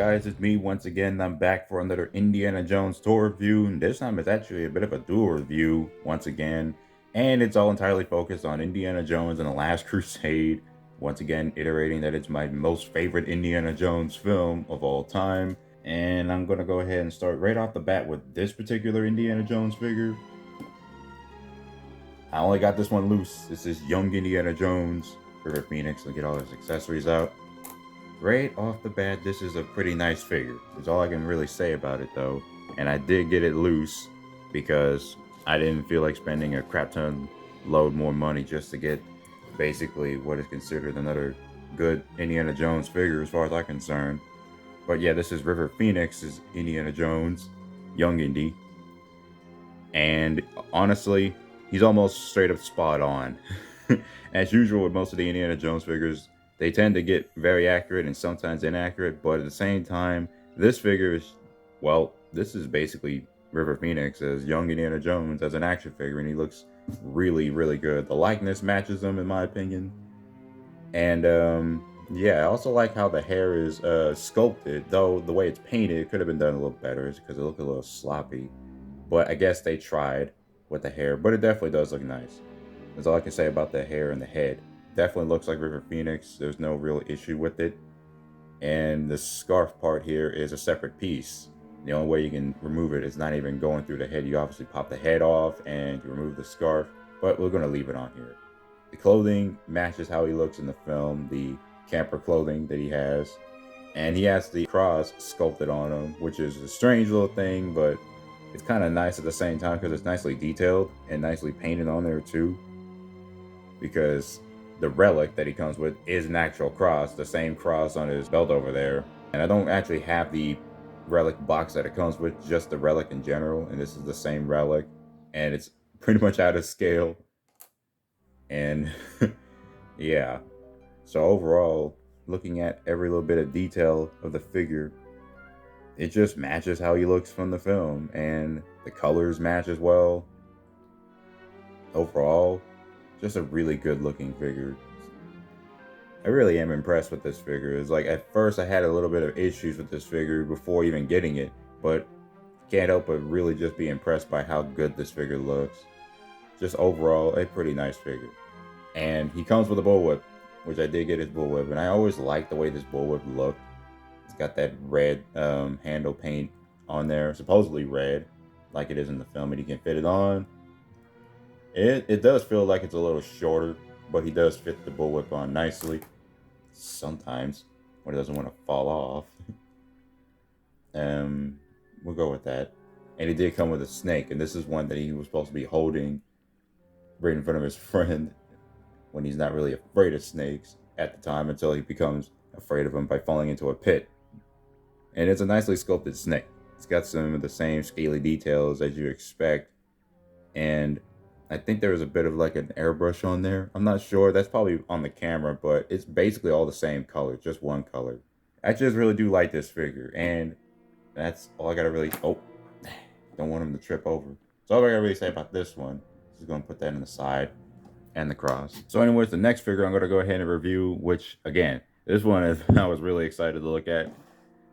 guys, it's me once again. I'm back for another Indiana Jones tour review, and this time it's actually a bit of a dual review once again, and it's all entirely focused on Indiana Jones and the Last Crusade. Once again, iterating that it's my most favorite Indiana Jones film of all time, and I'm gonna go ahead and start right off the bat with this particular Indiana Jones figure. I only got this one loose. This is young Indiana Jones, River Phoenix. I'll get all his accessories out. Right off the bat, this is a pretty nice figure. That's all I can really say about it though. And I did get it loose because I didn't feel like spending a crap ton load more money just to get basically what is considered another good Indiana Jones figure as far as I'm concerned. But yeah, this is River Phoenix's Indiana Jones, young Indy. And honestly, he's almost straight up spot on. As usual with most of the Indiana Jones figures, they tend to get very accurate and sometimes inaccurate, but at the same time, this figure is, well, this is basically River Phoenix as young Indiana Jones as an action figure, and he looks really, really good. The likeness matches him, in my opinion. And yeah, I also like how the hair is sculpted, though the way it's painted, it could have been done a little better because it looked a little sloppy. But I guess they tried with the hair, but it definitely does look nice. That's all I can say about the hair and the head. Definitely looks like River Phoenix. There's no real issue with it. And the scarf part here is a separate piece. The only way you can remove it is not even going through the head. You obviously pop the head off and you remove the scarf, but we're going to leave it on here. The clothing matches how he looks in the film, the camper clothing that he has. And he has the cross sculpted on him, which is a strange little thing, but it's kind of nice at the same time because it's nicely detailed and nicely painted on there too. Because the relic that he comes with is an actual cross, the same cross on his belt over there. And I don't actually have the relic box that it comes with, just the relic in general. And this is the same relic, and it's pretty much out of scale. And yeah, so overall, looking at every little bit of detail of the figure, it just matches how he looks from the film, and the colors match as well. Overall, just a really good looking figure. I really am impressed with this figure. It's like at first I had a little bit of issues with this figure before even getting it, but can't help but really just be impressed by how good this figure looks. Just overall, a pretty nice figure. And he comes with a bullwhip, which I did get his bullwhip, and I always liked the way this bullwhip looked. It's got that red handle paint on there, supposedly red, like it is in the film, and he can fit it on. It does feel like it's a little shorter, but he does fit the bullwhip on nicely. Sometimes, when it doesn't want to fall off. We'll go with that. And it did come with a snake, and this is one that he was supposed to be holding right in front of his friend when he's not really afraid of snakes at the time until he becomes afraid of them by falling into a pit. And it's a nicely sculpted snake. It's got some of the same scaly details as you expect, and I think there was a bit of like an airbrush on there. I'm not sure. That's probably on the camera, but it's basically all the same color, just one color. I just really do like this figure, and that's all I gotta really. Oh, don't want him to trip over. So all I gotta really say about this one. Just gonna put that in the side and the cross. So anyways, the next figure I'm gonna go ahead and review, which again, this one is I was really excited to look at.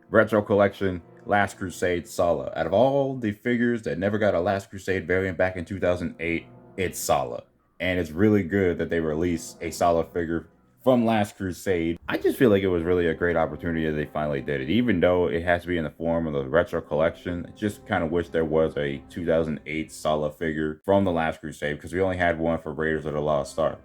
Retro Collection, Last Crusade Sallah. Out of all the figures that never got a Last Crusade variant back in 2008, it's Sallah. And it's really good that they released a Sallah figure from Last Crusade. I just feel like it was really a great opportunity that they finally did it. Even though it has to be in the form of the Retro Collection, I just kind of wish there was a 2008 Sallah figure from the Last Crusade, because we only had one for Raiders of the Lost Ark.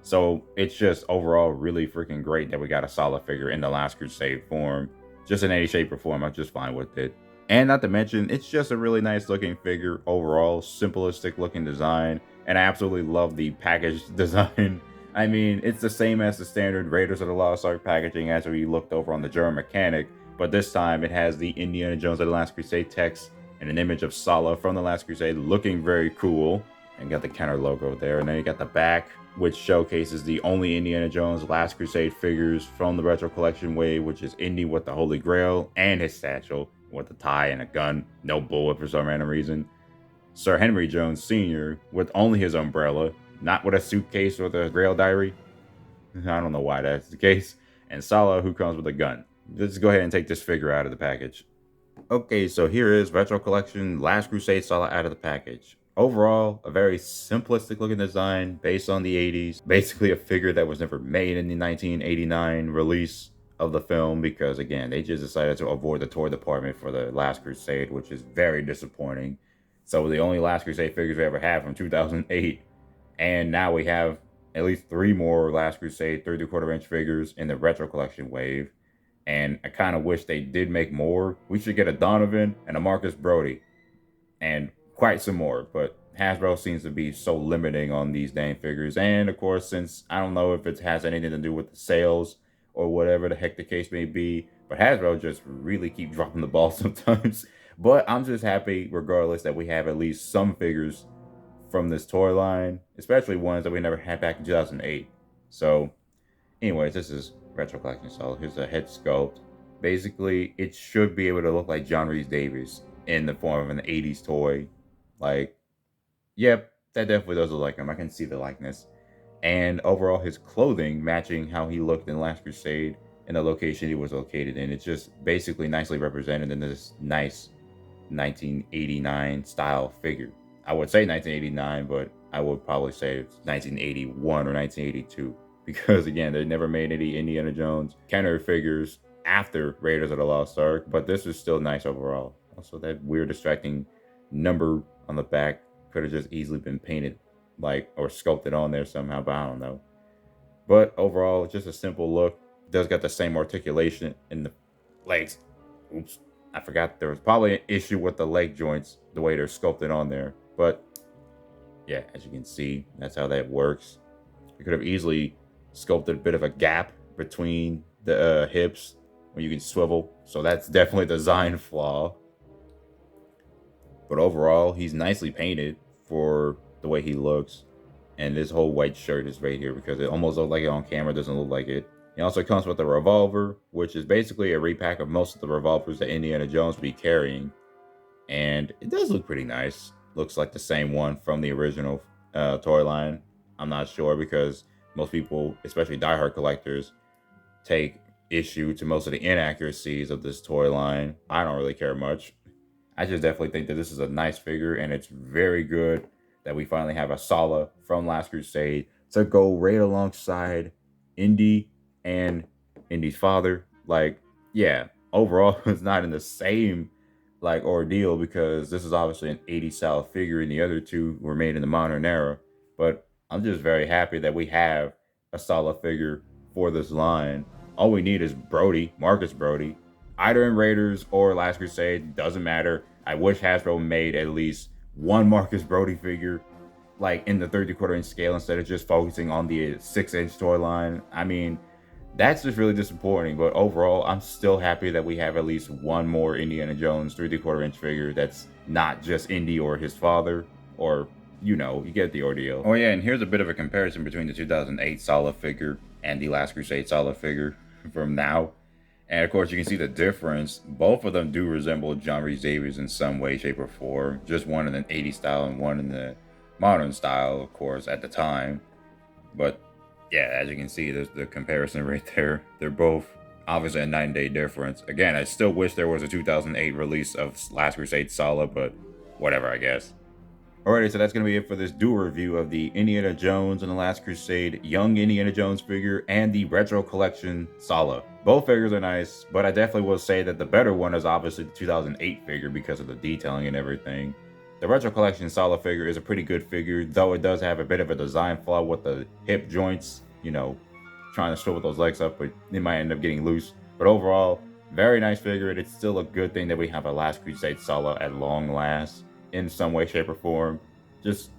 So it's just overall really freaking great that we got a Sallah figure in the Last Crusade form. Just in any shape or form, I'm just fine with it. And not to mention, it's just a really nice looking figure overall, simplistic looking design, and I absolutely love the package design. I mean, it's the same as the standard Raiders of the Lost Ark packaging as we looked over on the German mechanic, but this time it has the Indiana Jones of the Last Crusade text and an image of Sallah from the Last Crusade looking very cool. And got the Kenner logo there, and then you got the back, which showcases the only Indiana Jones Last Crusade figures from the Retro Collection wave, which is Indy with the Holy Grail and his satchel with a tie and a gun, no bullet for some random reason. Sir Henry Jones Sr. with only his umbrella, not with a suitcase or the Grail diary. I don't know why that's the case. And Sallah, who comes with a gun. let's go ahead and take this figure out of the package. Okay, so here is Retro Collection Last Crusade Sallah out of the package. Overall, a very simplistic looking design based on the 80s. Basically a figure that was never made in the 1989 release of the film because, again, they just decided to avoid the toy department for the Last Crusade, which is very disappointing. So the only Last Crusade figures we ever had from 2008, and now we have at least 3 more Last Crusade 3/4 inch figures in the Retro Collection wave. And I kind of wish they did make more. We should get a Donovan and a Marcus Brody and quite some more. But Hasbro seems to be so limiting on these dang figures. And of course, since I don't know if it has anything to do with the sales or whatever the heck the case may be, but Hasbro just really keep dropping the ball sometimes. But I'm just happy regardless that we have at least some figures from this toy line, especially ones that we never had back in 2008. So anyways, this is Retro Collection Sallah. Here's a head sculpt. Basically, it should be able to look like John Rhys Davies in the form of an 80s toy. Like, yep, that definitely does look like him. I can see the likeness. And overall, his clothing matching how he looked in Last Crusade and the location he was located in. It's just basically nicely represented in this nice 1989 style figure. I would say 1989, but I would probably say it's 1981 or 1982. Because again, they never made any Indiana Jones counter figures after Raiders of the Lost Ark, but this is still nice overall. Also, that weird distracting number on the back could have just easily been painted like or sculpted on there somehow, but I don't know. But overall, just a simple look. Does got the same articulation in the legs. Oops, I forgot there was probably an issue with the leg joints, the way they're sculpted on there. But yeah, as you can see, that's how that works. You could have easily sculpted a bit of a gap between the hips when you can swivel. So that's definitely a design flaw. But overall, he's nicely painted for the way he looks. And this whole white shirt is right here because it almost looks like it on camera, doesn't look like it. It also comes with a revolver, which is basically a repack of most of the revolvers that Indiana Jones will be carrying. And it does look pretty nice. Looks like the same one from the original toy line. I'm not sure because most people, especially diehard collectors, take issue to most of the inaccuracies of this toy line. I don't really care much. I just definitely think that this is a nice figure, and it's very good that we finally have a Sallah from Last Crusade to go right alongside Indy and Indy's father. Like, yeah, overall, it's not in the same like ordeal because this is obviously an 80s style figure, and the other two were made in the modern era. But I'm just very happy that we have a Sallah figure for this line. All we need is Brody, Marcus Brody, either in Raiders or Last Crusade, doesn't matter. I wish Hasbro made at least one Marcus Brody figure like in the 3/4 inch scale instead of just focusing on the 6-inch toy line. I mean, that's just really disappointing, but overall, I'm still happy that we have at least one more Indiana Jones 3/4 inch figure that's not just Indy or his father, or, you know, you get the ordeal. Oh yeah, and here's a bit of a comparison between the 2008 Sallah figure and the Last Crusade Sallah figure from now. And of course, you can see the difference. Both of them do resemble John Rhys Davies in some way, shape, or form. Just one in the 80s style and one in the modern style, of course, at the time. But yeah, as you can see, there's the comparison right there. They're both obviously a 9-day difference. Again, I still wish there was a 2008 release of Last Crusade Sallah, but whatever, I guess. Alrighty, so that's going to be it for this dual review of the Indiana Jones and the Last Crusade Young Indiana Jones figure and the Retro Collection Sallah. Both figures are nice, but I definitely will say that the better one is obviously the 2008 figure because of the detailing and everything. The Retro Collection Sallah figure is a pretty good figure, though it does have a bit of a design flaw with the hip joints, you know, trying to swivel those legs up, but they might end up getting loose. But overall, very nice figure, and it's still a good thing that we have a Last Crusade Sallah at long last, in some way, shape, or form. Just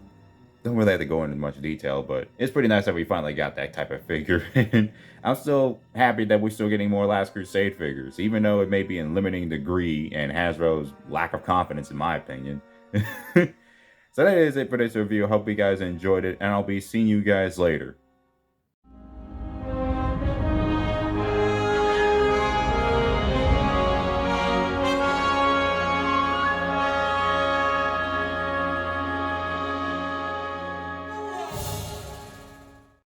don't really have to go into much detail, but it's pretty nice that we finally got that type of figure. And I'm still happy that we're still getting more Last Crusade figures, even though it may be in limiting degree and Hasbro's lack of confidence, in my opinion. So that is it for this review. Hope you guys enjoyed it, and I'll be seeing you guys later.